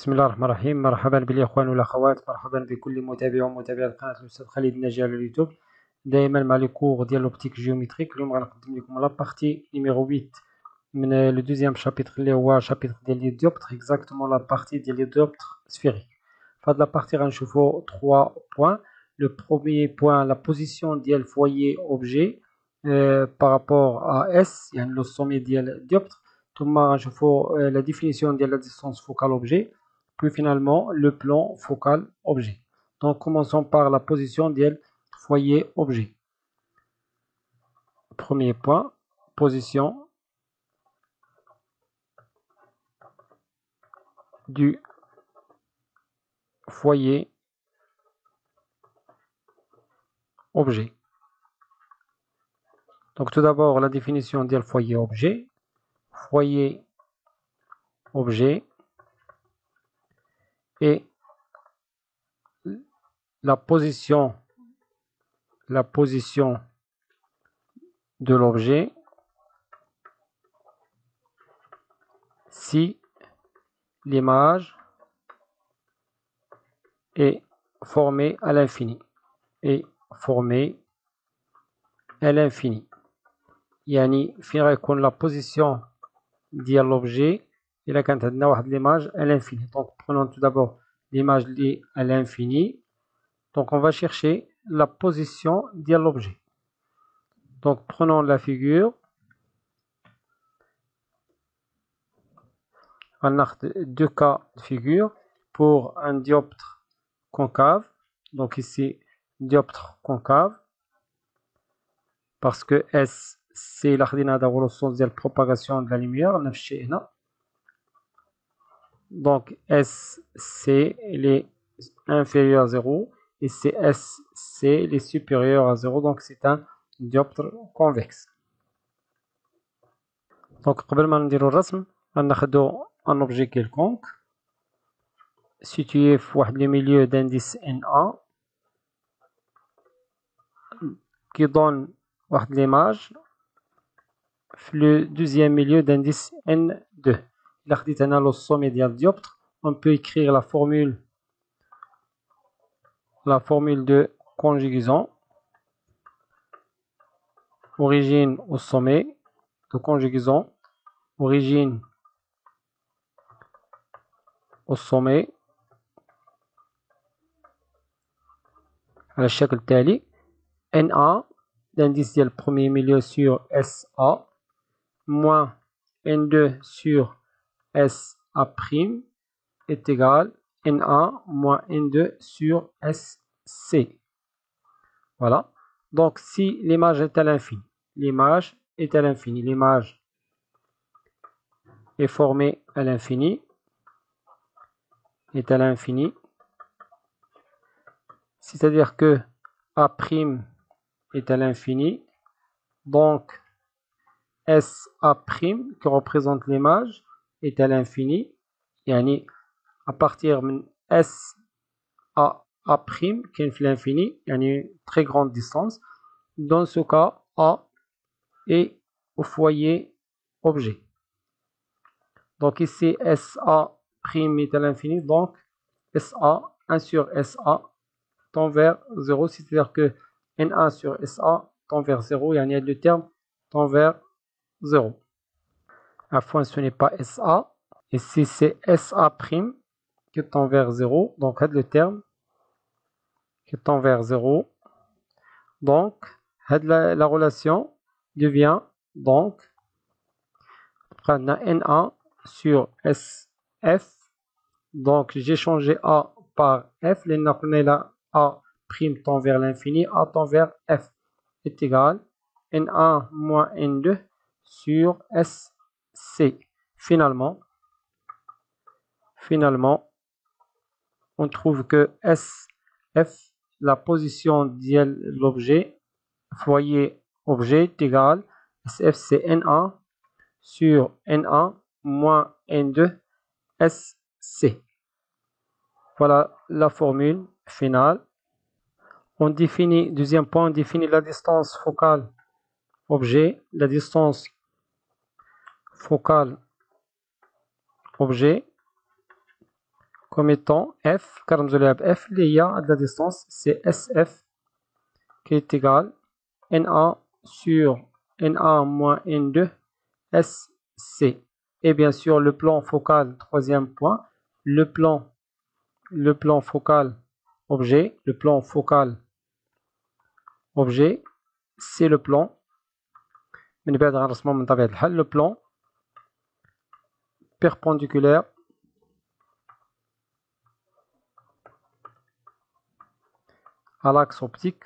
بسم الله الرحمن الرحيم. مرحبا بالإخوان والأخوات، مرحبا بكل متابع ومتابعة قناة الأستاذ خالد الناجي على اليوتيوب، دائما مع لي كور ديال لوبتيك جيومتريك. اليوم غنقدم لكم لا بارتي نيميرو 8 من لو دوزيام شابيتر اللي هو شابيتر ديال لي ديوبتر، اكزاكتومون لا بارتي ديال لي ديوبتر سفيريك. فهاد لا بارتي غنشوفو 3 بوين. لو بروميير بوين لا بوزيسيون ديال فويي اوبجي بارابور ا اس، يعني لو سومي ديال الديوبتر. ثم غنشوفو la définition de la distance focale objet, puis finalement le plan focal objet. Donc commençons par la position du foyer objet. Premier point, position du foyer objet. Donc tout d'abord la définition du foyer objet. Foyer objet et la position de l'objet si l'image est formée à l'infini. يعني فين غيكون لا بوزيسيون ديال لوبجي الا كانت عندنا واحد ليماج à l'infini. Donc prenons tout d'abord l'image liée à l'infini. Donc on va chercher la position ديال l'objet. Donc prenons la figure. On a deux cas de figure pour un dioptre concave. Donc ici dioptre concave parce que S c'est l'ordinaire d'avoir le sens de la propagation de la lumière. Donc S c'est les inférieur à 0 et CS c'est les supérieurs à 0. Donc c'est un dioptre convexe. Donc قبل ما نديرو الرسم غناخدو un objet quelconque situé في واحد le milieu d'indice NA qui donne واحد l'image في le deuxième milieu d'indice N2. إلا خديت أنا لو sommet ديال الديوبتر on peut écrire la formule de conjugaison. Origine au sommet de conjugaison, origine au sommet على الشكل التالي: NA l'indice ديال premier milieu sur SA moins N2 sur SA' est égal NA moins N2 sur SC. Voilà. Donc si l'image est à l'infini, l'image est formée à l'infini, c'est-à-dire que A' est à l'infini, donc SA' qui représente l'image est à l'infini, yani à partir de SA' qui est l'infini, yani une très grande distance. Dans ce cas, A est au foyer objet. Donc ici SA' est à l'infini, donc SA, 1 sur SA tend vers 0, c'est-à-dire que N1 sur SA tend vers 0, et le terme tend vers 0. Enfin, ce n'est pas SA, ici c'est SA' qui tend vers 0, donc le terme qui tend vers 0. Donc la relation devient donc N1 sur SF. Donc j'ai changé A par F. La A' tend vers l'infini, A tend vers F est égal N1 moins N2 sur SC. Finalement, on trouve que SF, la position de l'objet, foyer objet est égal SF c'est N1 sur N1 moins N2 SC. Voilà la formule finale. On définit, deuxième point, on définit la distance focale objet. La distance focale objet comme étant f, car nous allons f, il y a de la distance, c'est SF qui est égal NA sur NA moins N2 SC. Et bien sûr, le plan focal, troisième point, le plan focal objet, c'est le plan perpendiculaire à l'axe optique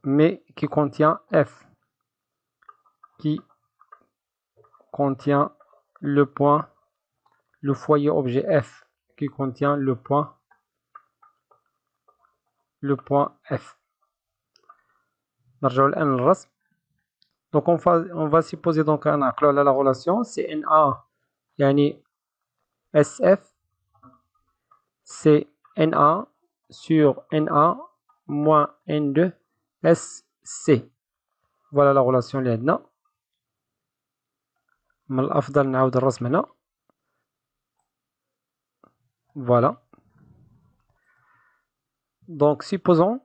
mais qui contient F, qui contient le foyer objet F, qui contient le point F. Donc on va supposer donc la relation, c'est NA yani SF, c'est NA sur NA moins N2 SC. Voilà la relation اللي عندنا. من الأفضل نعاود الرسم هنا. Voilà. Donc supposons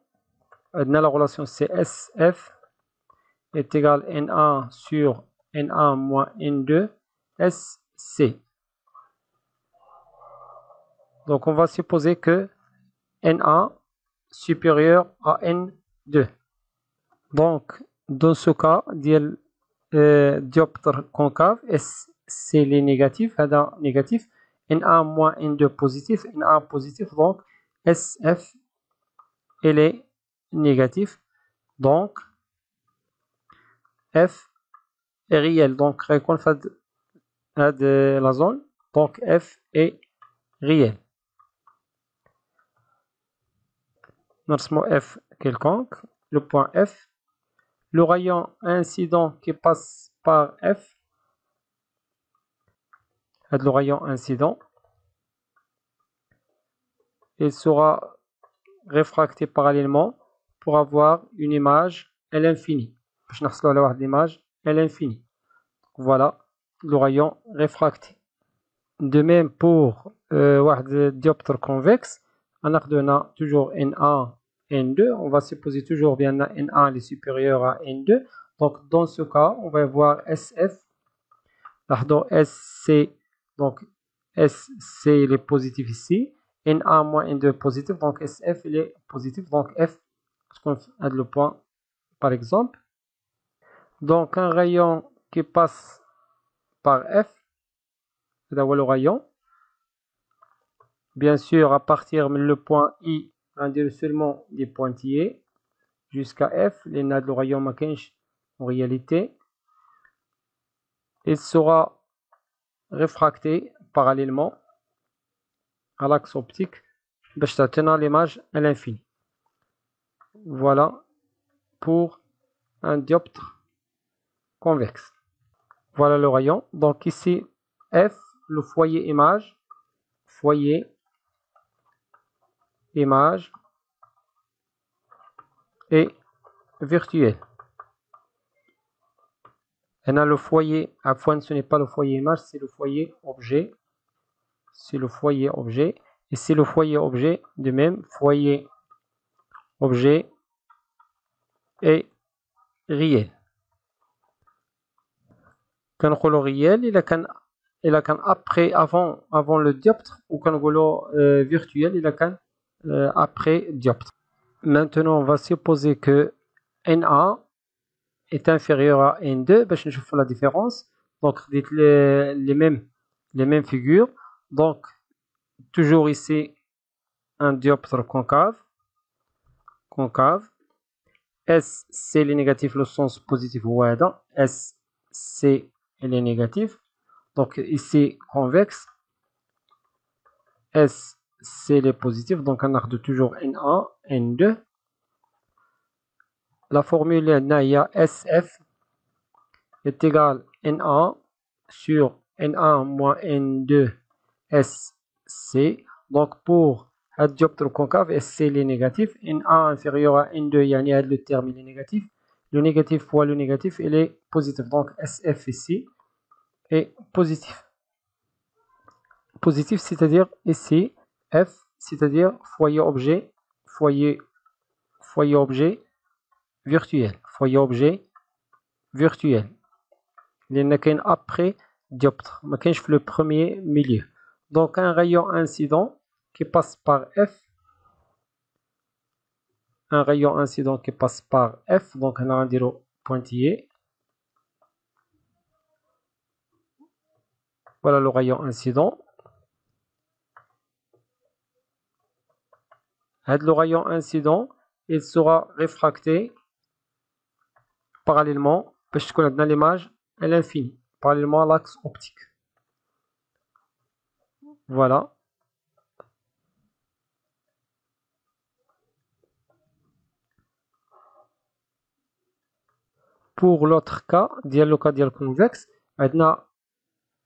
la relation CSF est égale NA sur NA moins N2 SC. Donc on va supposer que NA supérieur à N2. Donc dans ce cas, dioptre concave, SC est négatif, négatif, NA moins N2 positif, NA positif, donc SF elle est négatif, donc F est réel. Donc récolte de la zone, donc F est réel. Notre F quelconque, le point F, le rayon incident qui passe par F, le rayon incident, il sera réfracté parallèlement pour avoir une image à l'infini. Je n'ai l'image à l'infini. Voilà le rayon réfracté. De même pour un dioptre convexe, on a toujours NA, N2. On va supposer toujours bien NA est supérieur à N2. Donc dans ce cas, on va voir SF. SC, donc SC il est positif ici. NA moins N2 positif, donc SF il est positif, donc F, parce qu'on a le point par exemple. Donc un rayon qui passe par F, c'est le rayon. Bien sûr, à partir de le point I, on dit seulement des pointillés jusqu'à F, les nattes de rayon Mackinch en réalité. Il sera réfracté parallèlement à l'axe optique pour tenir l'image à l'infini. Voilà pour un dioptre convexe. Voilà le rayon. Donc ici, F, le foyer image est virtuel. On a le foyer, à point ce n'est pas le foyer image, c'est le foyer objet. C'est le foyer objet. Et c'est le foyer objet, de même, foyer objet est réel. Quand on le réel, il a après, avant le dioptre, ou quand on le virtuel, il a après dioptre. Maintenant, on va supposer que NA est inférieur à N2, je vais faire la différence. Donc, les mêmes figures. Donc, toujours ici, un dioptre concave. S, c'est le négatif, le sens positif. S, c'est le négatif. Donc, ici, convexe. S, c'est le positif. Donc, on a toujours NA, N2. La formule NA SF est égale NA sur NA moins N2 SC. Donc pour un dioptre concave, SC est négatif. NA inférieur à N2, il y a le terme il est négatif. Le négatif fois le négatif, il est positif. Donc SF ici est positif. Positif, c'est-à-dire ici, F, c'est-à-dire foyer-objet, foyer-objet virtuel. Foyer-objet virtuel. لأن كاين après dioptre. ما كاينش في le premier milieu. Donc un rayon incident qui passe par F. Un rayon incident qui passe par F. Donc on va dire pointillé. Voilà le rayon incident. Le rayon incident, il sera réfracté parallèlement, parce qu'on a dans l'image à l'infini, parallèlement à l'axe optique. Voilà. Pour l'autre cas, le cas ديال convexe, on a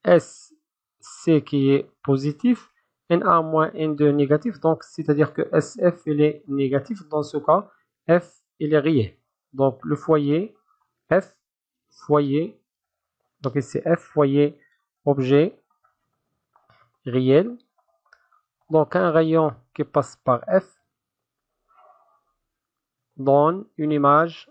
SC qui est positif, NA moins N2 négatif, donc c'est-à-dire que SF il est négatif. Dans ce cas, F il est réel. Donc le foyer, F foyer, donc ici F foyer objet réel. Donc un rayon qui passe par F donne une image,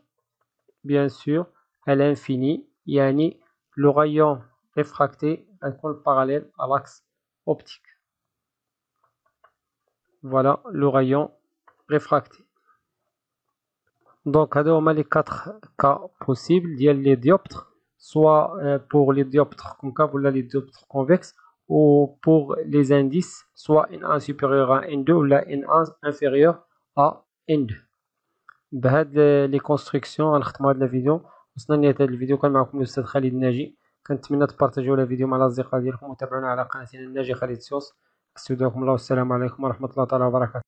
bien sûr, à l'infini, yani le rayon réfracté est parallèle à l'axe optique. Voilà le rayon réfracté. Donc, on a les 4 cas possibles. Il y a les dioptres, soit pour les dioptres concaves ou les dioptres convexes, ou pour les indices, soit N1 supérieur à N2 ou la N1 inférieur à N2. بهاد لي كونستركسيون غنختموا هاد الفيديو. وصلنا لنهاية هاد الفيديو. كان معكم الأستاذ خالد الناجي. كنتمنى تبارطاجيو الفيديو مع الأصدقاء ديالكم وتابعونا على قناتنا الناجي خالد سيوس. استودعكم الله والسلام عليكم ورحمة الله تعالى وبركاته.